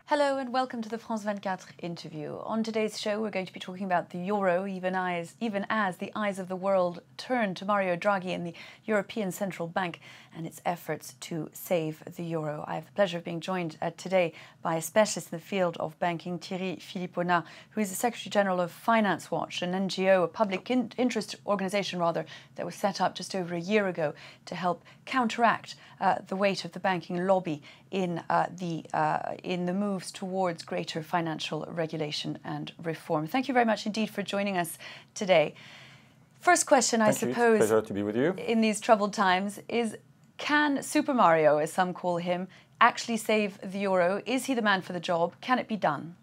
Hello and welcome to the France 24 interview. On today's show, we're going to be talking about the euro, even as the eyes of the world turn to Mario Draghi and the European Central Bank and its efforts to save the euro. I have the pleasure of being joined today by a specialist in the field of banking, Thierry Philipponnat, who is the Secretary General of Finance Watch, an NGO, a public interest organisation rather, that was set up just over a year ago to help counteract the weight of the banking lobby in the moves towards greater financial regulation and reform. Thank you very much indeed for joining us today. First question, I suppose, pleasure to be with you. In these troubled times is, can Super Mario, as some call him, actually save the euro? Is he the man for the job? Can it be done?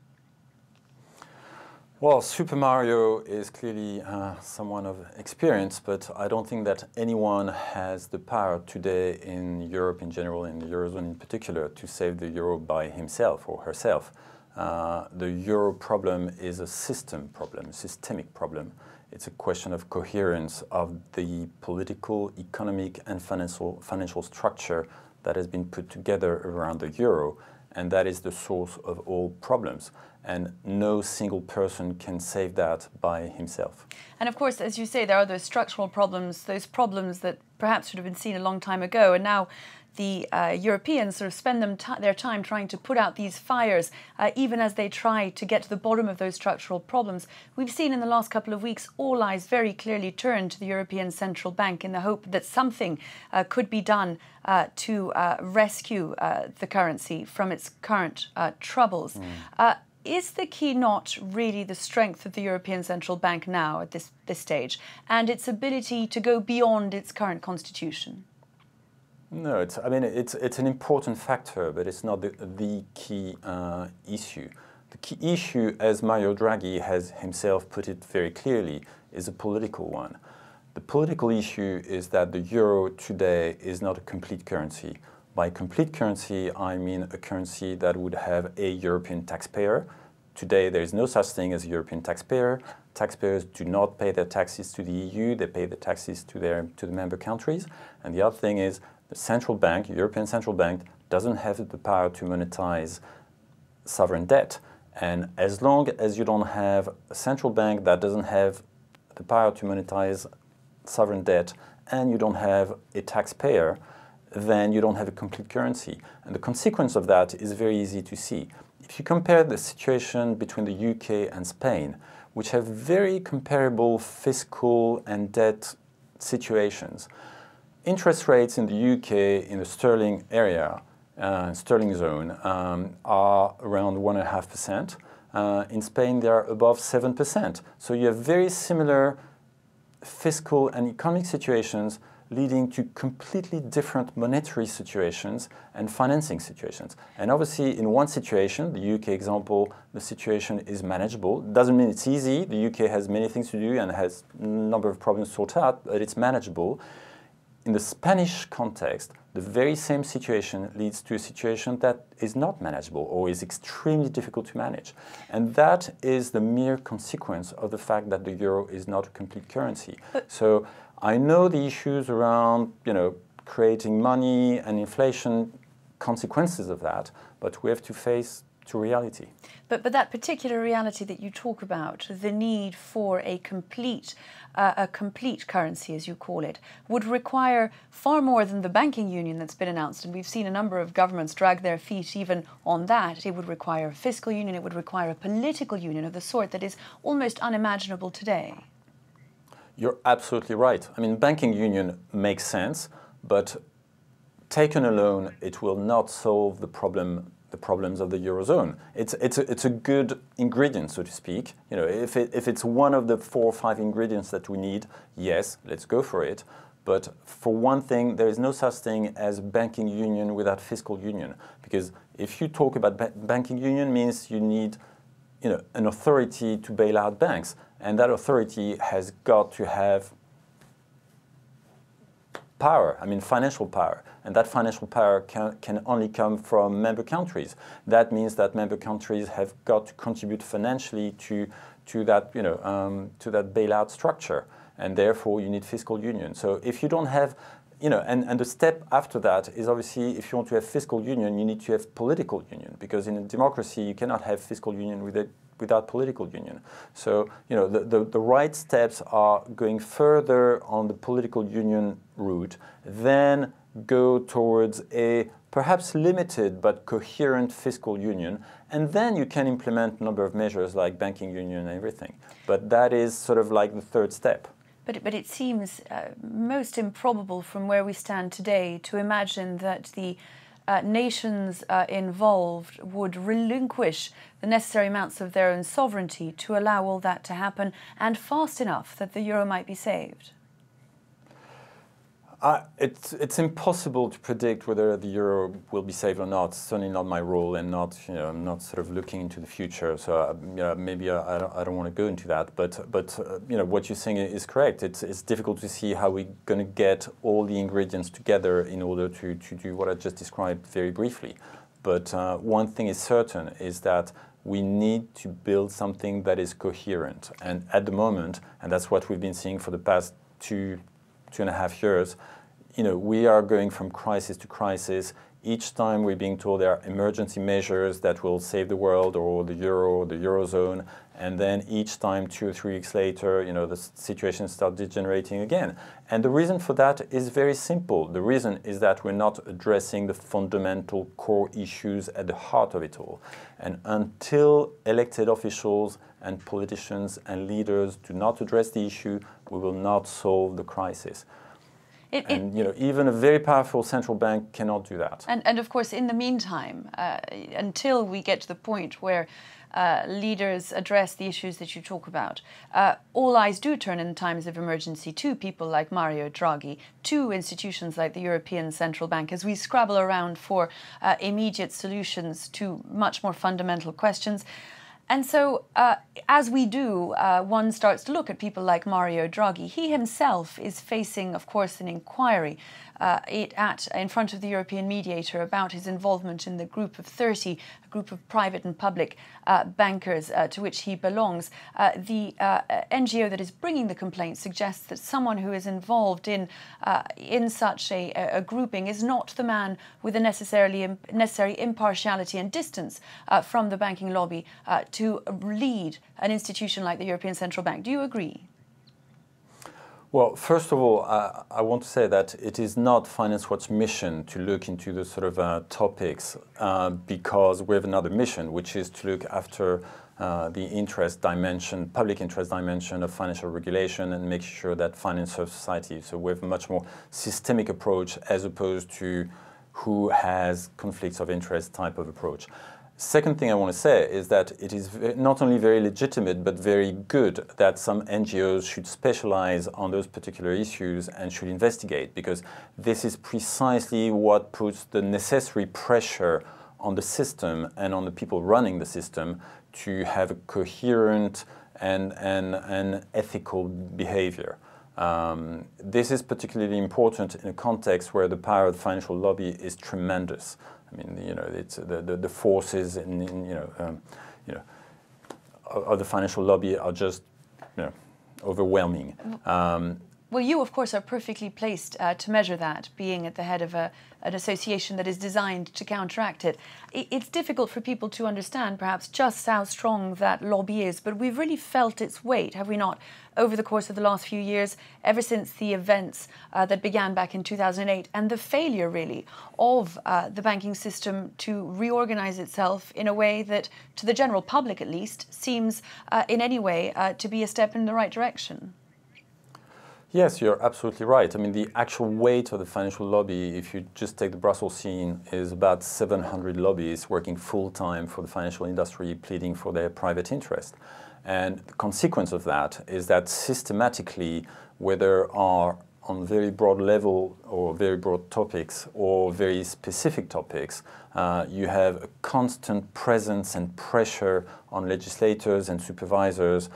Well, Super Mario is clearly someone of experience, but I don't think that anyone has the power today in Europe in general, in the Eurozone in particular, to save the euro by himself or herself. The euro problem is a system problem, a systemic problem. It's a question of coherence of the political, economic and financial structure that has been put together around the euro, and that is the source of all problems. And no single person can save that by himself. And of course, as you say, there are those structural problems, those problems that perhaps should have been seen a long time ago. And now the Europeans sort of spend their time trying to put out these fires, even as they try to get to the bottom of those structural problems. We've seen in the last couple of weeks all eyes very clearly turn to the European Central Bank in the hope that something could be done to rescue the currency from its current troubles. Is the key not really the strength of the European Central Bank now at this stage and its ability to go beyond its current constitution? No, it's an important factor, but it's not the key issue. The key issue, as Mario Draghi has himself put it very clearly, is a political one. The political issue is that the euro today is not a complete currency. By complete currency, I mean a currency that would have a European taxpayer. Today, there is no such thing as a European taxpayer. Taxpayers do not pay their taxes to the EU, they pay the taxes to the member countries. And the other thing is, the central bank, European Central Bank, doesn't have the power to monetize sovereign debt. And as long as you don't have a central bank that doesn't have the power to monetize sovereign debt and you don't have a taxpayer, then you don't have a complete currency. And the consequence of that is very easy to see. If you compare the situation between the UK and Spain, which have very comparable fiscal and debt situations, interest rates in the UK in the sterling area, sterling zone, are around 1.5%. In Spain, they are above 7%. So you have very similar fiscal and economic situations leading to completely different monetary situations and financing situations. And obviously, in one situation, the UK example, the situation is manageable. Doesn't mean it's easy. The UK has many things to do and has a number of problems to sort out, but it's manageable. In the Spanish context, the very same situation leads to a situation that is not manageable or is extremely difficult to manage. And that is the mere consequence of the fact that the euro is not a complete currency. So I know the issues around, creating money and inflation, consequences of that, but we have to face to reality. But that particular reality that you talk about, the need for a complete currency, as you call it, would require far more than the banking union that's been announced. And we've seen a number of governments drag their feet even on that. It would require a fiscal union. It would require a political union of the sort that is almost unimaginable today. You're absolutely right. I mean, banking union makes sense, but taken alone, it will not solve the problems of the Eurozone. It's a good ingredient, so to speak. If it's one of the 4 or 5 ingredients that we need, yes, let's go for it. But for one thing, there is no such thing as banking union without fiscal union. Because if you talk about banking union, means you need an authority to bail out banks. And that authority has got to have power, financial power. And that financial power can only come from member countries. That means that member countries have got to contribute financially to that bailout structure. and therefore you need fiscal union. So if you don't have, and the step after that is obviously, if you want to have fiscal union, you need to have political union, because in a democracy you cannot have fiscal union without political union. So, the right steps are going further on the political union route, then go towards a perhaps limited but coherent fiscal union, and then you can implement a number of measures like banking union and everything. But that is sort of like the third step. But it seems most improbable from where we stand today to imagine that the nations involved would relinquish the necessary amounts of their own sovereignty to allow all that to happen, and fast enough that the euro might be saved. It's impossible to predict whether the euro will be saved or not. It's certainly not my role, and not I'm not sort of looking into the future. So maybe I don't want to go into that. But what you're saying is correct. It's difficult to see how we're going to get all the ingredients together in order to do what I just described very briefly. But one thing is certain is that we need to build something that is coherent. And at the moment, and that's what we've been seeing for the past two and a half years, we are going from crisis to crisis. Each time we're being told there are emergency measures that will save the world or the euro or the eurozone, and then each time 2 or 3 weeks later, the situation starts degenerating again. And the reason for that is very simple. The reason is that we're not addressing the fundamental core issues at the heart of it all. And until elected officials and politicians and leaders do not address the issue, we will not solve the crisis. Even a very powerful central bank cannot do that. And of course, in the meantime, until we get to the point where leaders address the issues that you talk about, all eyes do turn in times of emergency to people like Mario Draghi, to institutions like the European Central Bank, as we scrabble around for immediate solutions to much more fundamental questions. And so, as we do, one starts to look at people like Mario Draghi. He himself is facing, of course, an inquiry in front of the European mediator about his involvement in the Group of 30, a group of private and public bankers to which he belongs. The NGO that is bringing the complaint suggests that someone who is involved in such a grouping is not the man with the necessary impartiality and distance from the banking lobby to lead an institution like the European Central Bank. Do you agree? Well, first of all, I want to say that it is not Finance Watch's mission to look into the sort of topics because we have another mission, which is to look after the interest dimension, public interest dimension of financial regulation and make sure that finance serves society. So we have a much more systemic approach as opposed to who has conflicts of interest type of approach. Second thing I want to say is that it is not only very legitimate but very good that some NGOs should specialize on those particular issues and should investigate, because this is precisely what puts the necessary pressure on the system and on the people running the system to have a coherent and ethical behavior. This is particularly important in a context where the power of the financial lobby is tremendous. I mean, it's the forces of the financial lobby are just, overwhelming. Well, you, of course, are perfectly placed to measure that, being at the head of an association that is designed to counteract it. It's difficult for people to understand, perhaps, just how strong that lobby is, but we've really felt its weight, have we not, over the course of the last few years, ever since the events that began back in 2008, and the failure, really, of the banking system to reorganize itself in a way that, to the general public at least, seems in any way to be a step in the right direction. Yes, you're absolutely right. I mean, the actual weight of the financial lobby, if you just take the Brussels scene, is about 700 lobbyists working full-time for the financial industry, pleading for their private interest. And the consequence of that is that systematically, whether are on very broad level or very broad topics or very specific topics, you have a constant presence and pressure on legislators and supervisors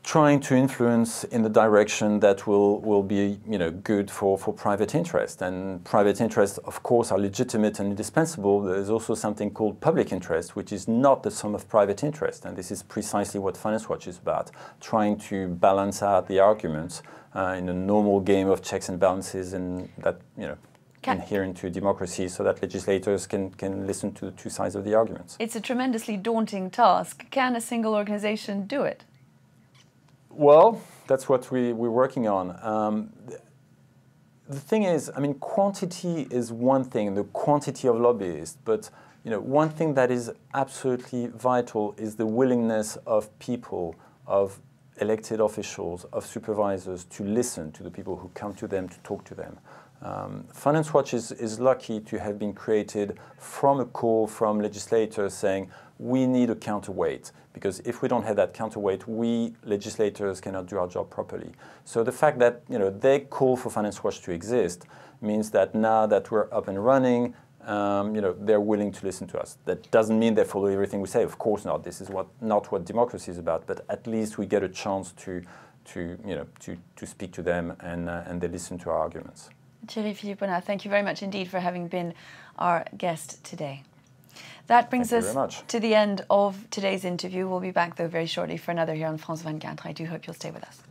trying to influence in the direction that will be good for private interest. And private interests, of course, are legitimate and indispensable. There's also something called public interest, which is not the sum of private interest. And this is precisely what Finance Watch is about, trying to balance out the arguments in a normal game of checks and balances, and that inherent to democracy, so that legislators can listen to the two sides of the arguments. It's a tremendously daunting task. Can a single organization do it? Well, that's what we're working on. The thing is, I mean, quantity is one thing, the quantity of lobbyists, but one thing that is absolutely vital is the willingness of people, of elected officials, of supervisors to listen to the people who come to them to talk to them. Finance Watch is lucky to have been created from a call from legislators saying, we need a counterweight, because if we don't have that counterweight, we legislators cannot do our job properly. So the fact that they call for Finance Watch to exist means that now that we're up and running, they're willing to listen to us. That doesn't mean they follow everything we say. Of course not. This is not what democracy is about. But at least we get a chance to speak to them, and they listen to our arguments. Thierry Philipponnat, thank you very much indeed for having been our guest today. That brings us to the end of today's interview. We'll be back, though, very shortly for another here on France 24. I do hope you'll stay with us.